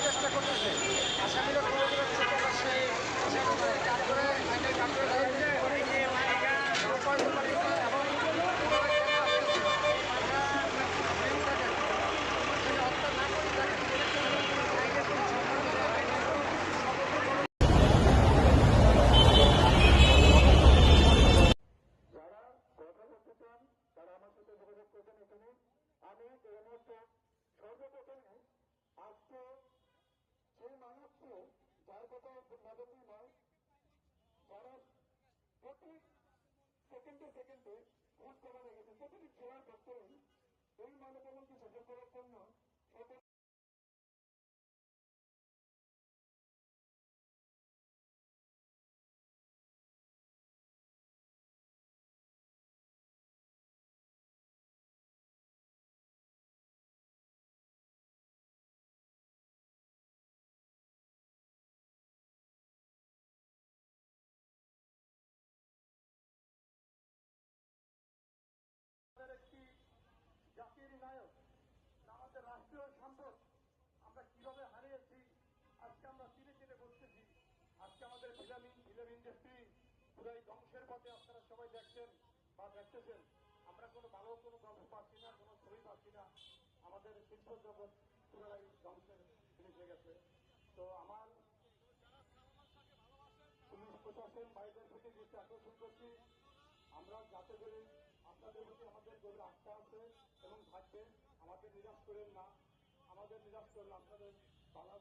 চেষ্টা করতেছে আসামিরা তারা আমার সাথে যোগাযোগ করবেন। এখানে আমি এই মুহূর্তে সর্বপ্রথমে আজকে সেই মানুষকে যার কথা নেগেটিভ নয়, যারা প্রতি সেকেন্ডে সেকেন্ডে ভোট করা লেগেছে প্রতিটি জেলার দপ্তরে এই মানববন্ধনকে সফল করার জন্য একটি জাতির নায়ক, আমাদের রাষ্ট্রীয় সম্পদ আমরা কিভাবে হারিয়েছি আজকে আমরা চিনে চিনে বলতেছি। আজকে আমাদের ফিল্ম ইন্ডাস্ট্রি পুরাই ধ্বংসের পথে আপনারা সবাই দেখছেন বা দেখতেছেন। আমরা কোনো ভালো কোনো গল্প পাচ্ছি না, কোনো ছবি পাচ্ছি না। আমাদের শিল্প জগৎ পুরাই ধ্বংসের জিনিস হয়ে গেছে। তো আমার পুলিশ প্রশাসন ভাইদের প্রতি দৃষ্টি আকর্ষণ করছি, আমরা যাতে করে আপনাদের প্রতি আমাদের গভীর আস্থা আছে এবং থাকবে। আমাদের নিরাশ করেন না, আমাদের নিরাশ করলে আপনাদের